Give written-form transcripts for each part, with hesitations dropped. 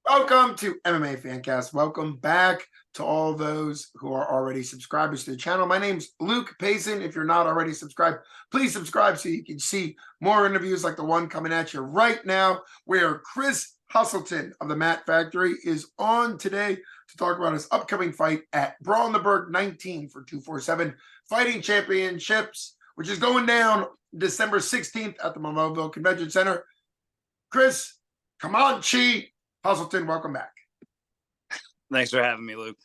Welcome to MMA Fancast. Welcome back to all those who are already subscribers to the channel. My name's Luke Payson. If you're not already subscribed, please subscribe so you can see more interviews like the one coming at you right now, where Chris Huselton of the Mat Factory is on today to talk about his upcoming fight at Brawl in the Berg 19 for 247 Fighting Championships, which is going down December 16th at the Memorial Convention Center. Chris, come on, Chi. Huselton, welcome back. Thanks for having me, Luke.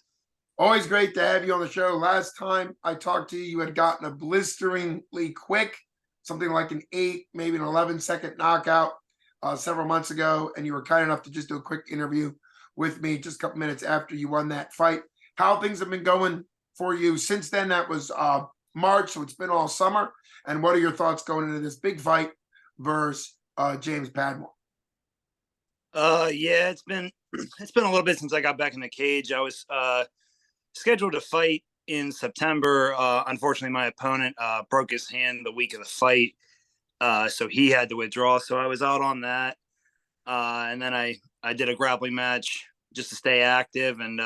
Always great to have you on the show. Last time I talked to you, you had gotten a blisteringly quick, something like an 8, maybe an 11-second knockout several months ago, and you were kind enough to just do a quick interview with me just a couple minutes after you won that fight. How things have been going for you since then? That was March, so it's been all summer. And what are your thoughts going into this big fight versus James Padmore? Yeah, it's been a little bit since I got back in the cage. I was scheduled to fight in September. Unfortunately, my opponent broke his hand the week of the fight, so he had to withdraw. So I was out on that, and then I did a grappling match just to stay active. And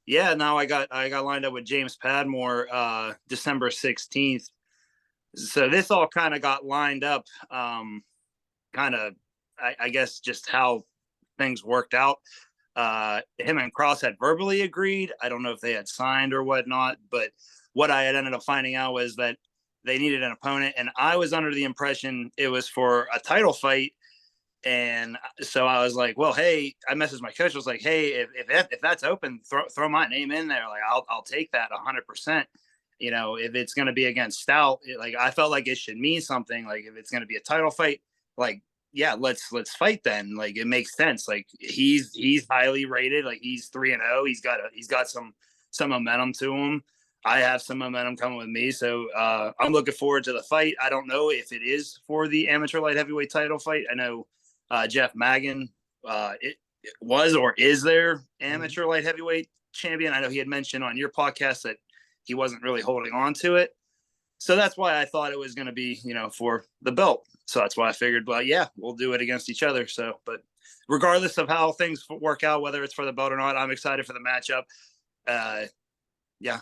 yeah, now I got lined up with James Padmore December 16th. So this all kind of got lined up, I guess just how things worked out. Him and Cross had verbally agreed. I don't know if they had signed or whatnot, but what I had ended up finding out was that they needed an opponent, and I was under the impression it was for a title fight. And so I was like, well, hey, I messaged my coach. I was like, hey, if that's open, throw my name in there. Like, I'll take that 100%. You know, if it's going to be against Stout, like I felt like it should mean something. Like if it's going to be a title fight, like, yeah, let's fight then. Like it makes sense. Like he's highly rated. Like he's 3-0. He's got some momentum to him. I have some momentum coming with me. So I'm looking forward to the fight. I don't know if it is for the amateur light heavyweight title fight. I know Jeff Magan it was or is their amateur light heavyweight champion. I know he had mentioned on your podcast that he wasn't really holding on to it. So that's why I thought it was going to be, for the belt. So that's why I figured, well, yeah, we'll do it against each other. So, but regardless of how things work out, whether it's for the belt or not, I'm excited for the matchup. Yeah,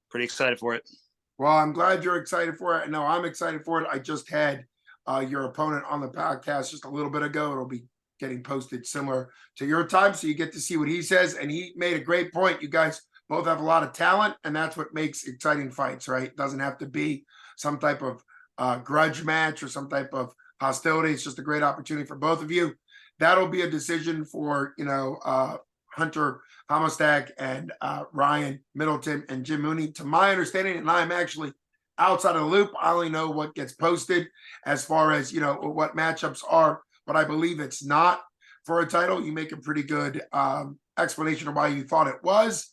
pretty excited for it. Well, I'm glad you're excited for it. No, I'm excited for it. I just had your opponent on the podcast just a little bit ago. It'll be getting posted similar to your time, so you get to see what he says. And he made a great point. You guys both have a lot of talent, and that's what makes exciting fights, right? It doesn't have to be some type of grudge match or some type of hostility. It's just a great opportunity for both of you. That'll be a decision for, Hunter Hammerstag and Ryan Middleton and Jim Mooney, to my understanding, and I'm actually outside of the loop. I only know what gets posted as far as, what matchups are, but I believe it's not for a title. You make a pretty good explanation of why you thought it was.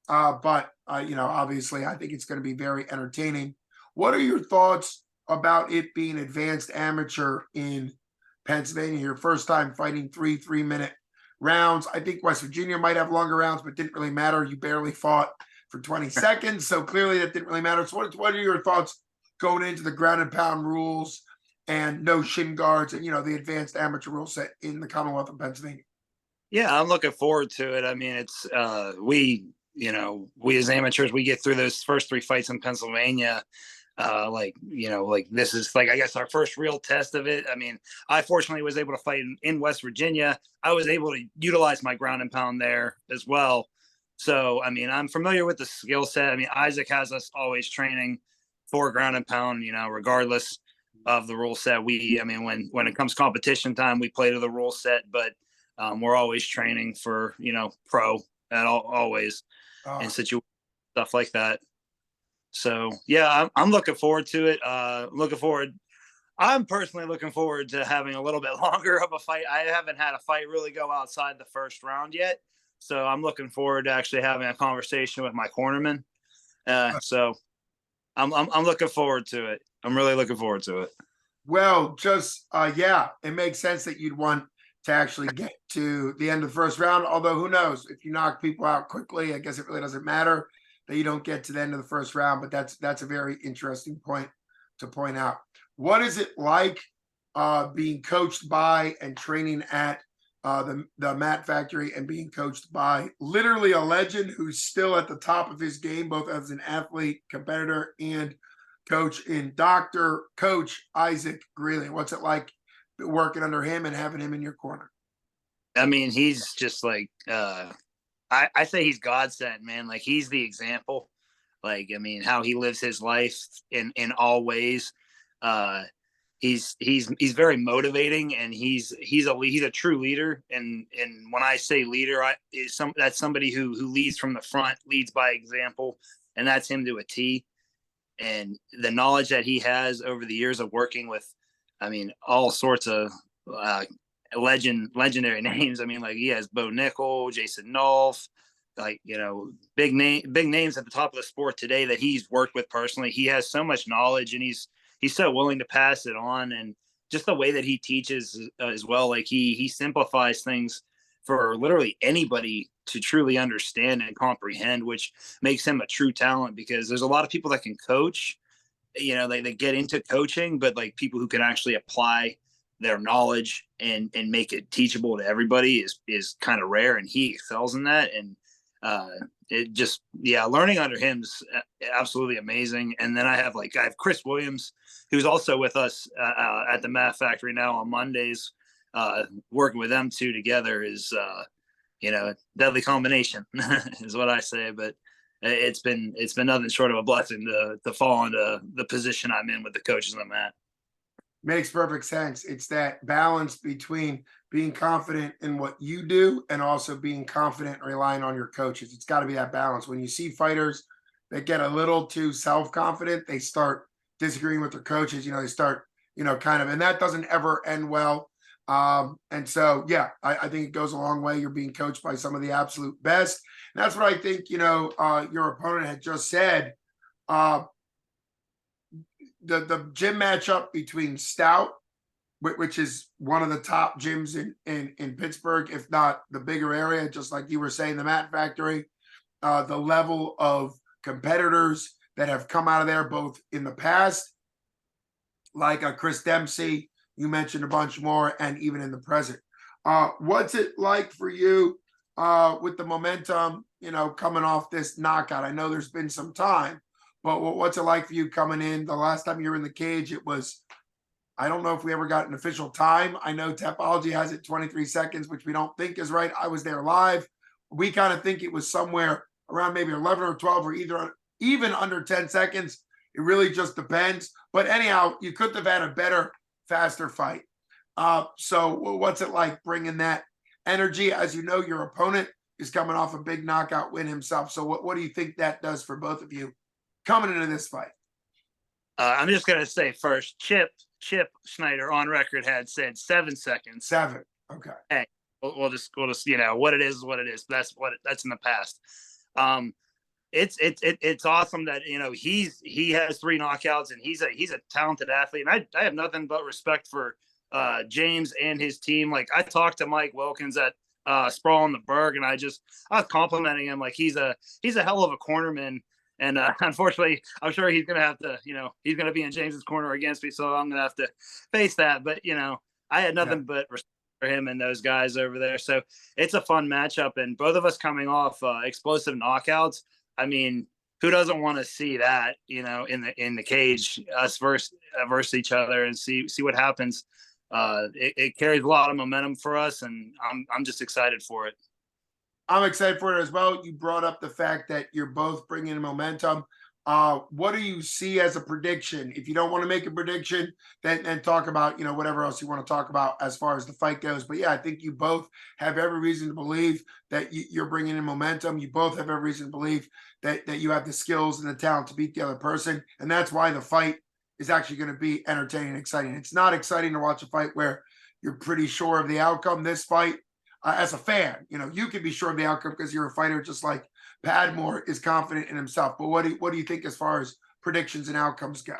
But obviously, I think it's going to be very entertaining. What are your thoughts about it being advanced amateur in Pennsylvania? Your first time fighting 3-minute rounds. I think West Virginia might have longer rounds, but didn't really matter. You barely fought for 20 seconds, so clearly that didn't really matter. So what are your thoughts going into the ground and pound rules and no shin guards and, the advanced amateur rule set in the Commonwealth of Pennsylvania? Yeah, I'm looking forward to it. I mean, it's we as amateurs, we get through those first 3 fights in Pennsylvania. This is I guess our first real test of it. I mean, I fortunately was able to fight in West Virginia. I was able to utilize my ground and pound there as well. So, I mean, I'm familiar with the skill set. I mean, Isaac has us always training for ground and pound, regardless of the rule set. When it comes competition time, we play to the rule set, but we're always training for, pro at always in situation stuff like that. So yeah, I'm looking forward to it. I'm personally looking forward to having a little bit longer of a fight. I haven't had a fight really go outside the first round yet. So I'm looking forward to actually having a conversation with my cornerman. So I'm looking forward to it. I'm really looking forward to it. Well, it makes sense that you'd want to actually get to the end of the first round. Although who knows, if you knock people out quickly, I guess it really doesn't matter that you don't get to the end of the first round. But that's a very interesting point to point out. What is it like being coached by and training at the Mat Factory and being coached by literally a legend who's still at the top of his game, both as an athlete, competitor, and coach in Dr. Coach Isaac Greeley. What's it like working under him and having him in your corner? I mean, he's just like I say he's God sent, man. Like he's the example. Like, I mean, how he lives his life in all ways. Uh he's very motivating, and he's a true leader. And when I say leader, that's somebody who leads from the front, leads by example, and that's him to a T. And the knowledge that he has over the years of working with, I mean, all sorts of legendary names. I mean, like he has Bo Nickel, Jason Nolf, like, big names at the top of the sport today that he's worked with personally. He has so much knowledge, and he's so willing to pass it on. And just the way that he teaches as well, like he simplifies things for literally anybody to truly understand and comprehend, which makes him a true talent. Because there's a lot of people that can coach, they get into coaching, but like people who can actually apply their knowledge and make it teachable to everybody is kind of rare, and he excels in that. And it just, learning under him's absolutely amazing. And then I have Chris Williams, who's also with us at the Mat Factory now on Mondays. Working with them two together is deadly combination is what I say. But it's been nothing short of a blessing to fall into the position I'm in with the coaches on the mat. Makes perfect sense. It's that balance between being confident in what you do and also being confident and relying on your coaches. It's got to be that balance. When you see fighters that get a little too self-confident, they start disagreeing with their coaches. They start, kind of, and that doesn't ever end well. And so, I think it goes a long way. You're being coached by some of the absolute best. And that's what I think, your opponent had just said. The gym matchup between Stout, which is one of the top gyms in Pittsburgh, if not the bigger area, just like you were saying, the Mat Factory, the level of competitors that have come out of there, both in the past, like Chris Dempsey, you mentioned a bunch more, and even in the present. What's it like for you with the momentum, coming off this knockout? I know there's been some time, but what's it like for you coming in? The last time you were in the cage, it was, I don't know if we ever got an official time. I know Tapology has it 23 seconds, which we don't think is right. I was there live. We kind of think it was somewhere around maybe 11 or 12 or even under 10 seconds. It really just depends. But anyhow, you couldn't have had a better, faster fight. So what's it like bringing that energy? As you know, your opponent is coming off a big knockout win himself. So what do you think that does for both of you coming into this fight? I'm just going to say first, Chip Schneider on record had said 7 seconds. 7. Okay. Hey, we'll just, what it is what it is. That's in the past. It's awesome that, he has 3 knockouts, and he's a talented athlete. And I have nothing but respect for James and his team. Like, I talked to Mike Wilkins at Sprawl on the Berg, and I was complimenting him. Like, he's a hell of a cornerman. And unfortunately, I'm sure he's going to have to, he's going to be in James's corner against me. So I'm going to have to face that. But, I had nothing but respect for him and those guys over there. So it's a fun matchup. And both of us coming off explosive knockouts. I mean, who doesn't want to see that, in the cage, us versus each other, and see what happens. It carries a lot of momentum for us, and I'm just excited for it. I'm excited for it as well. You brought up the fact that you're both bringing momentum. What do you see as a prediction? If you don't want to make a prediction, then talk about, whatever else you want to talk about as far as the fight goes. But I think you both have every reason to believe that you're bringing in momentum. You both have every reason to believe that you have the skills and the talent to beat the other person. And that's why the fight is actually going to be entertaining and exciting. It's not exciting to watch a fight where you're pretty sure of the outcome. This fight, as a fan, you can be sure of the outcome because you're a fighter, just like Padmore is confident in himself. But what do you think as far as predictions and outcomes go?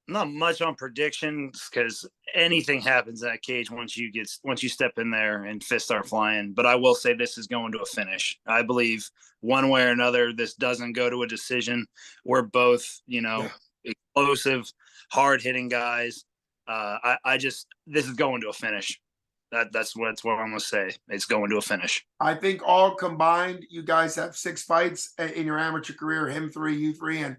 Not much on predictions, because anything happens in that cage once you step in there and fists start flying. But I will say this is going to a finish. I believe one way or another, this doesn't go to a decision. We're both, explosive, hard hitting guys. This is going to a finish. That's what I'm gonna say. It's going to a finish. I think all combined, you guys have 6 fights in your amateur career, him 3, you 3, and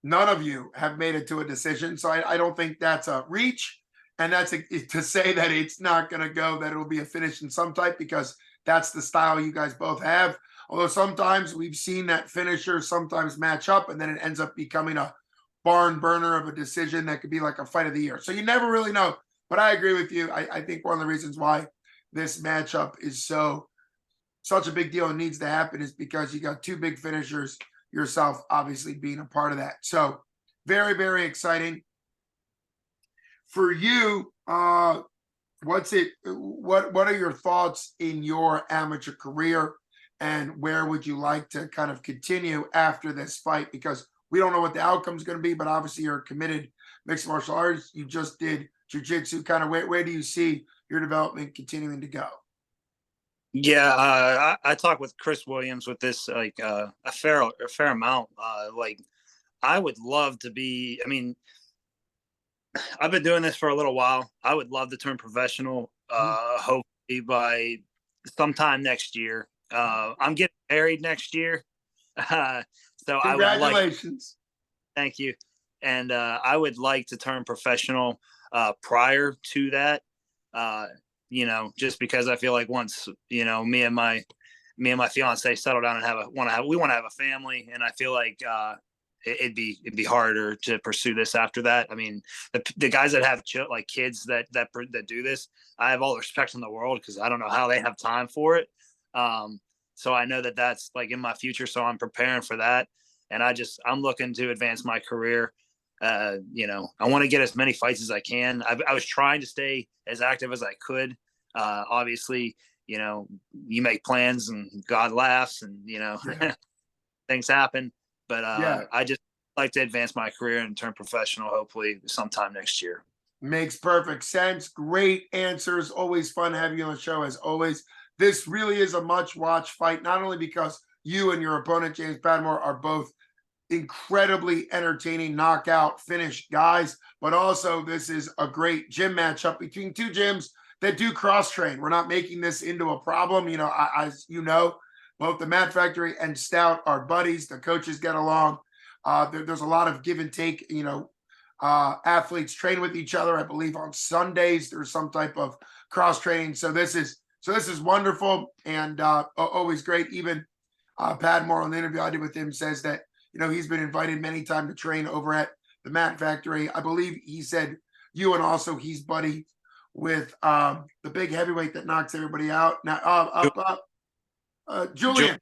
none of you have made it to a decision. So I don't think that's a reach. And that's to say that it's not going to go, that it'll be a finish in some type, because that's the style you guys both have. Although sometimes we've seen that finishers sometimes match up and then it ends up becoming a barn burner of a decision that could be like a fight of the year. So you never really know. But I agree with you. I think one of the reasons why this matchup is such a big deal and needs to happen is because you got 2 big finishers, yourself obviously being a part of that. So very, very exciting. For you, what are your thoughts in your amateur career, and where would you like to kind of continue after this fight? Because we don't know what the outcome is going to be, but obviously you're a committed mixed martial artist. You just did jiu-jitsu. Kind of where do you see your development continuing to go? Yeah, I talked with Chris Williams with this like a fair amount. Like I would love to be. I mean, I've been doing this for a little while. I would love to turn professional. Hopefully by sometime next year. I'm getting married next year, so I would like. Congratulations. Thank you. And I would like to turn professional prior to that. You know, just because I feel like once, you know, me and my fiance settle down and we want to have a family, and I feel like it'd be harder to pursue this after that. I mean, the guys that have like kids that do this, I have all the respect in the world, because I don't know how they have time for it. So I know that that's like in my future, so I'm preparing for that, and I'm looking to advance my career. You know, I want to get as many fights as I can. I was trying to stay as active as I could. Obviously, you know, you make plans and God laughs, and you know, things happen. But I just like to advance my career and turn professional, hopefully sometime next year. Makes perfect sense. Great answers. Always fun having you on the show, as always. This really is a much-watch fight, not only because you and your opponent, James Padmore, are both incredibly entertaining knockout finish guys, but also this is a great gym matchup between 2 gyms that do cross train. We're not making this into a problem. You know, as you know, both the Mat Factory and Stout are buddies. The coaches get along. There's a lot of give and take. You know, athletes train with each other. I believe on Sundays there's some type of cross training. So this is wonderful, and always great. Even Padmore, on the interview I did with him, says that, you know, he's been invited many times to train over at the Mat Factory. I believe he said you, and also he's buddy with the big heavyweight that knocks everybody out now. Julian.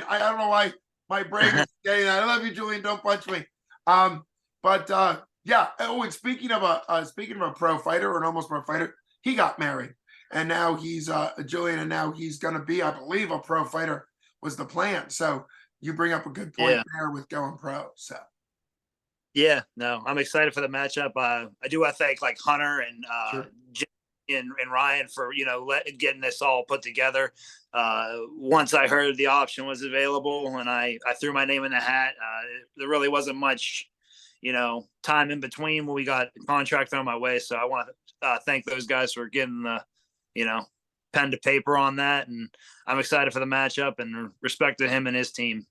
I don't know why my brain is getting that. I love you, Julian. Don't punch me. Yeah. Oh, and speaking of a pro fighter, or an almost pro fighter, he got married, and now he's Julian, and now he's going to be, I believe, a pro fighter was the plan. So you bring up a good point there with going pro. So yeah, no, I'm excited for the matchup. I do want to thank like Hunter and sure. Jim and Ryan for, you know, getting this all put together. Once I heard the option was available, and I threw my name in the hat, there really wasn't much, you know, time in between when we got the contract on my way. So I want to thank those guys for getting the, you know, pen to paper on that. And I'm excited for the matchup, and respect to him and his team.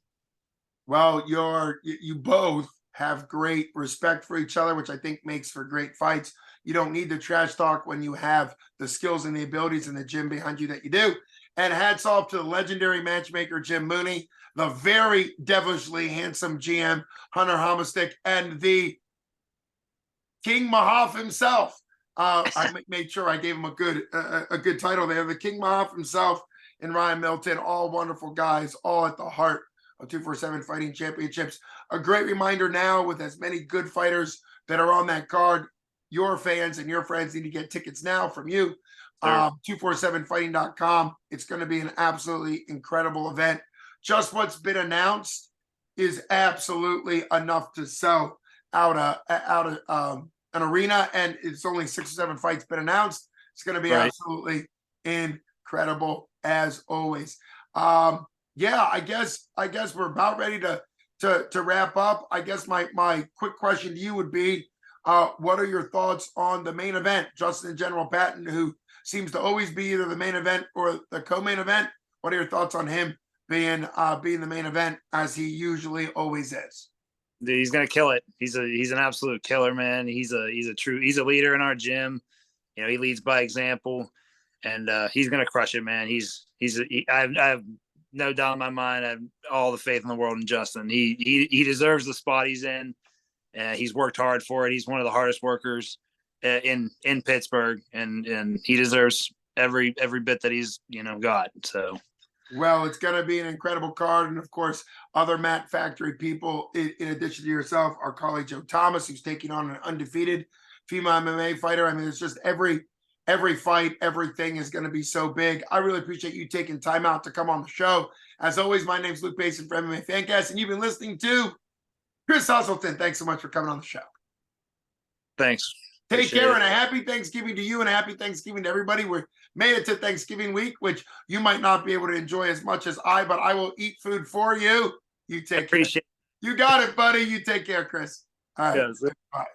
Well, you both have great respect for each other, which I think makes for great fights. You don't need the trash talk when you have the skills and the abilities in the gym behind you that you do. And hats off to the legendary matchmaker, Jim Mooney, the very devilishly handsome GM, Hunter Homestick, and the King Mahaf himself. I made sure I gave him a good title there. The King Mahaf himself and Ryan Milton, all wonderful guys, all at the heart of 247 Fighting Championships. A great reminder now, with as many good fighters that are on that card, your fans and your friends need to get tickets now from you. 247fighting.com. It's going to be an absolutely incredible event. Just what's been announced is absolutely enough to sell out an arena, and it's only 6 or 7 fights been announced. It's going to be absolutely incredible, as always. Yeah, I guess we're about ready to wrap up. I guess my quick question to you would be, What are your thoughts on the main event? Justin General Patton, who seems to always be either the main event or the co-main event. What are your thoughts on him being the main event as he usually always is? Dude, he's gonna kill it. He's an absolute killer, man. He's a leader in our gym. You know, he leads by example, and he's gonna crush it, man. I have no doubt in my mind. I have all the faith in the world in Justin. He deserves the spot he's in. He's worked hard for it. He's one of the hardest workers in Pittsburgh, and he deserves every bit that he's got. So. Well, it's going to be an incredible card. And of course, other Mat Factory people, in addition to yourself, our colleague Joe Thomas, who's taking on an undefeated female MMA fighter. I mean, it's just every fight, everything is going to be so big. I really appreciate you taking time out to come on the show. As always, my name's Luke Basin for MMA Fancast, and you've been listening to Chris Huselton. Thanks so much for coming on the show. Thanks. Take care, and a happy Thanksgiving to you, and a happy Thanksgiving to everybody. We're made it to Thanksgiving week, which you might not be able to enjoy as much as I, but I will eat food for you. You take care. You got it, buddy. You take care, Chris. All right. Yes. Bye.